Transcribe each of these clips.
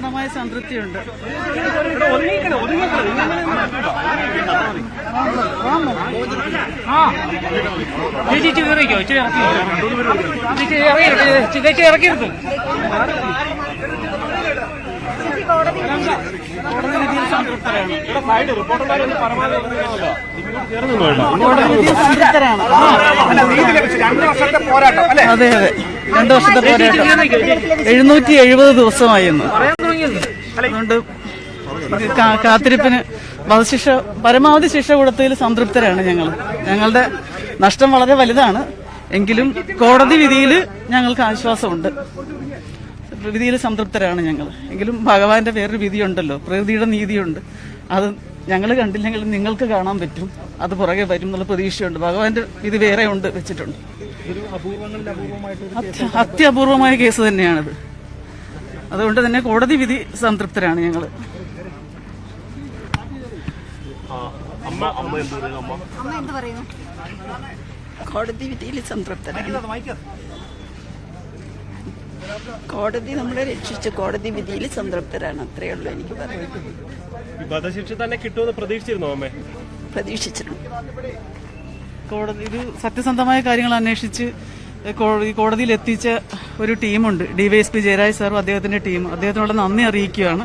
പൂർണ്ണമായ സംതൃപ്തിയുണ്ട്. ഇറക്കിയിരുന്നു അതെ അതെ, 2 വർഷത്തെ പോരാട്ടം 770 ദിവസമായി എന്ന്. അതുകൊണ്ട് കാത്തിരിപ്പിന് വധശിക്ഷ, പരമാവധി ശിക്ഷ കൊടുത്തതിൽ സംതൃപ്തരാണ് ഞങ്ങൾ. ഞങ്ങളുടെ നഷ്ടം വളരെ വലുതാണ്, എങ്കിലും കോടതി വിധിയിൽ ഞങ്ങൾക്ക് ആശ്വാസമുണ്ട്. വിധിയിൽ സംതൃപ്തരാണ് ഞങ്ങൾ. എങ്കിലും ഭഗവാന്റെ വേറൊരു വിധിയുണ്ടല്ലോ, പ്രകൃതിയുടെ നീതിയുണ്ട്. അത് ഞങ്ങൾ കണ്ടില്ലെങ്കിൽ നിങ്ങൾക്ക് കാണാൻ പറ്റും. അത് പുറകെ വരും എന്നുള്ള പ്രതീക്ഷയുണ്ട്. ഭഗവാന്റെ വിധി വേറെ ഉണ്ട്, വെച്ചിട്ടുണ്ട്. അത്യപൂർവമായ കേസ് തന്നെയാണിത്. അതുകൊണ്ട് തന്നെ കോടതി വിധി സംതൃപ്തരാണ് ഞങ്ങൾ. കോടതി വിധിയിൽ സംതൃപ്തരാണ്. കോടതി നമ്മളെ രക്ഷിച്ചു, കോടതി വിധിയിൽ സംതൃപ്തരാണ്. അത്രയേ ഉള്ളൂ എനിക്ക് പറയാം. വധശിക്ഷ തന്നെ കിട്ടുമെന്ന് പ്രതീക്ഷിച്ചിരുന്നോ അമ്മേ? പ്രതീക്ഷിച്ചിരുന്നു. കോടതി ഇത് സത്യസന്ധമായ കാര്യങ്ങൾ അന്വേഷിച്ച് കോടതിയിൽ എത്തിച്ച ഒരു ടീമുണ്ട്. ഡിവൈഎസ്പി ജയരാജ് സാറും അദ്ദേഹത്തിന്റെ ടീം, അദ്ദേഹത്തിനുള്ള നന്ദി അറിയിക്കുകയാണ്.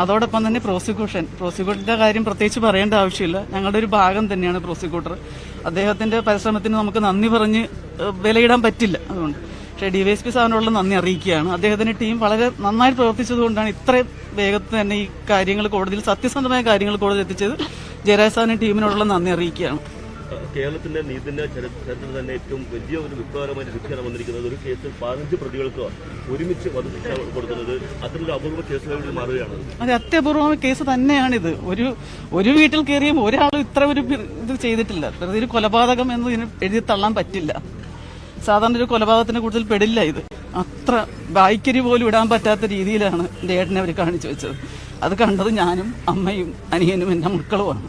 അതോടൊപ്പം തന്നെ പ്രോസിക്യൂട്ടറിന്റെ കാര്യം പ്രത്യേകിച്ച് പറയേണ്ട ആവശ്യമില്ല. ഞങ്ങളുടെ ഒരു ഭാഗം തന്നെയാണ് പ്രോസിക്യൂട്ടർ. അദ്ദേഹത്തിന്റെ പരിശ്രമത്തിന് നമുക്ക് നന്ദി പറഞ്ഞ് വിലയിടാൻ പറ്റില്ല. അതുകൊണ്ട് പക്ഷേ ഡിവൈഎസ്പി സാറിനുള്ള നന്ദി അറിയിക്കുകയാണ്. അദ്ദേഹത്തിന്റെ ടീം വളരെ നന്നായി പ്രവർത്തിച്ചതുകൊണ്ടാണ് ഇത്രയും വേഗത്തിൽ തന്നെ ഈ കാര്യങ്ങൾ കോടതിയിൽ, സത്യസന്ധമായ കാര്യങ്ങൾ കോടതിയിൽ എത്തിച്ചത്. ജയരാജ് സാറിന്റെ ടീമിനോടുള്ള നന്ദി അറിയിക്കുകയാണ്. കേരളത്തിന്റെ നീതിന്റെ ചരിത്രത്തിൽ തന്നെ ഏറ്റവും വലിയ ഒരു വിപ്ലവകരമായ ശിക്ഷയാണ് വന്നിരിക്കുന്നത്. ഒരു കേസിൽ 15 പ്രതികൾക്ക് ഒരുമിച്ച് വധശിക്ഷ കൊടുക്കുന്നത് അത്തരമൊരു അപൂർവ കേസുകളിൽ മാറുകയാണ്. അതെ, അത്യപൂർവമായ കേസ് തന്നെയാണിത്. ഒരു വീട്ടിൽ കയറിയും ഒരാളും ഇത്ര ഒരു ഇത് ചെയ്തിട്ടില്ല. വെറുതെ ഒരു കൊലപാതകം എന്ന് ഇതിന് എഴുതി തള്ളാൻ പറ്റില്ല. സാധാരണ ഒരു കൊലപാതകത്തിന് കൂടുതൽ പെടില്ല ഇത്. അത്ര വായിക്കരി പോലും ഇടാൻ പറ്റാത്ത രീതിയിലാണ് എൻ്റെ ഏട്ടനെ അവർ കാണിച്ചു വെച്ചത്. അത് കണ്ടത് ഞാനും അമ്മയും അനിയനും എൻ്റെ മക്കളുമാണ്.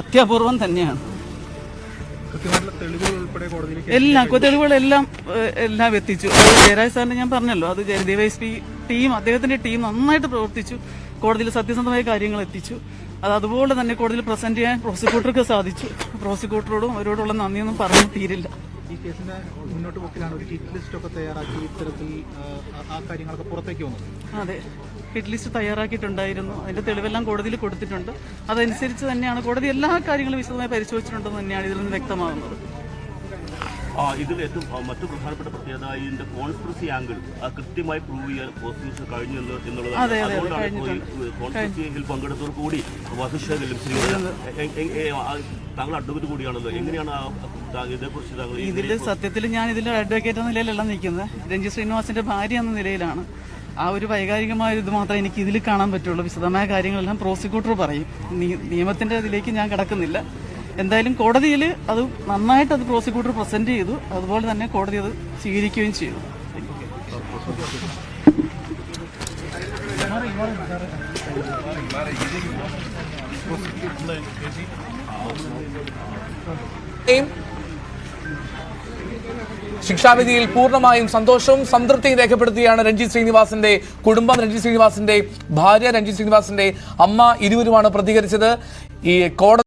അത്യപൂർവം തന്നെയാണ്. തെളിവുകളെല്ലാം എത്തിച്ചു. ജയരാജ് സാറിന് ഞാൻ പറഞ്ഞല്ലോ, അത് ഡിവൈഎസ്പി ടീം, അദ്ദേഹത്തിന്റെ ടീം നന്നായിട്ട് പ്രവർത്തിച്ചു. കോടതിയിൽ സത്യസന്ധമായ കാര്യങ്ങൾ എത്തിച്ചു. അത് അതുപോലെ തന്നെ കോടതിയിൽ പ്രസന്റ് ചെയ്യാൻ പ്രോസിക്യൂട്ടർക്ക് സാധിച്ചു. പ്രോസിക്യൂട്ടറോടും അവരോടുള്ള നന്ദിയൊന്നും പറഞ്ഞു തീരില്ല. ഈ കേസിന്റെ മുന്നോട്ട് പോക്കിലാണ് ഒരു ഹിറ്റ് ലിസ്റ്റ് ഒക്കെ തയ്യാറാക്കി ഇത്തരത്തിൽ ആ കാര്യങ്ങളൊക്കെ പുറത്തേക്ക് വന്നത്. അതെ, ഹിറ്റ് ലിസ്റ്റ് തയ്യാറാക്കിയിട്ടുണ്ടായിരുന്നു. അതിന്റെ തെളിവെല്ലാം കോടതിയിൽ കൊടുത്തിട്ടുണ്ട്. അതനുസരിച്ച് തന്നെയാണ് കോടതി എല്ലാ കാര്യങ്ങളും വിശദമായി പരിശോധിച്ചിട്ടുണ്ടെന്ന് തന്നെയാണ് ഇതിൽ നിന്ന് വ്യക്തമാകുന്നത്. ഇതിൽ ഏറ്റവും മറ്റു പ്രധാനപ്പെട്ട പ്രത്യേകത ഇതിന്റെ കോൺസ്പിറസി ആംഗിൾ കൃത്യമായി പ്രൂവ് ചെയ്യാൻ പ്രോസിക്യൂഷൻ കഴിഞ്ഞു എന്നുള്ളതാണ്. അതുകൊണ്ടാണ് കോൺസ്പിറസിയിൽ പങ്കെടുത്തവർ കൂടി വധശിക്ഷ ലഭിച്ചിരിക്കുന്നത്. താങ്കൾ അഡ്വക്കേറ്റ് കൂടിയാണല്ലോ, എങ്ങനെയാണ് ഇതേക്കുറിച്ച് താങ്കൾ? ഇതിൽ സത്യത്തിൽ ഞാൻ ഇതിൽ അഡ്വക്കേറ്റ് എന്ന നിലയിലല്ല നിൽക്കുന്നത്. രഞ്ജി ശ്രീനിവാസിന്റെ ഭാര്യ എന്ന നിലയിലാണ്. ആ ഒരു വൈകാരികമായ ഇത് മാത്രമേ എനിക്ക് ഇതിൽ കാണാൻ പറ്റുള്ളൂ. വിശദമായ കാര്യങ്ങളെല്ലാം പ്രോസിക്യൂട്ടർ പറയും. നിയമത്തിന്റെ ഇതിലേക്ക് ഞാൻ കിടക്കുന്നില്ല. എന്തായാലും കോടതിയിൽ അത് നന്നായിട്ട് അത് പ്രോസിക്യൂട്ടർ പ്രസന്റ് ചെയ്തു. അതുപോലെ തന്നെ കോടതി അത് സ്വീകരിക്കുകയും ചെയ്തു. ശിക്ഷാവിധിയിൽ പൂർണ്ണമായും സന്തോഷവും സംതൃപ്തിയും രേഖപ്പെടുത്തുകയാണ് രഞ്ജിത് ശ്രീനിവാസിന്റെ കുടുംബം. രഞ്ജിത് ശ്രീനിവാസിന്റെ ഭാര്യ, രഞ്ജിത് ശ്രീനിവാസിന്റെ അമ്മ, ഇരുവരുമാണ് പ്രതികരിച്ചത്. ഈ കോടതി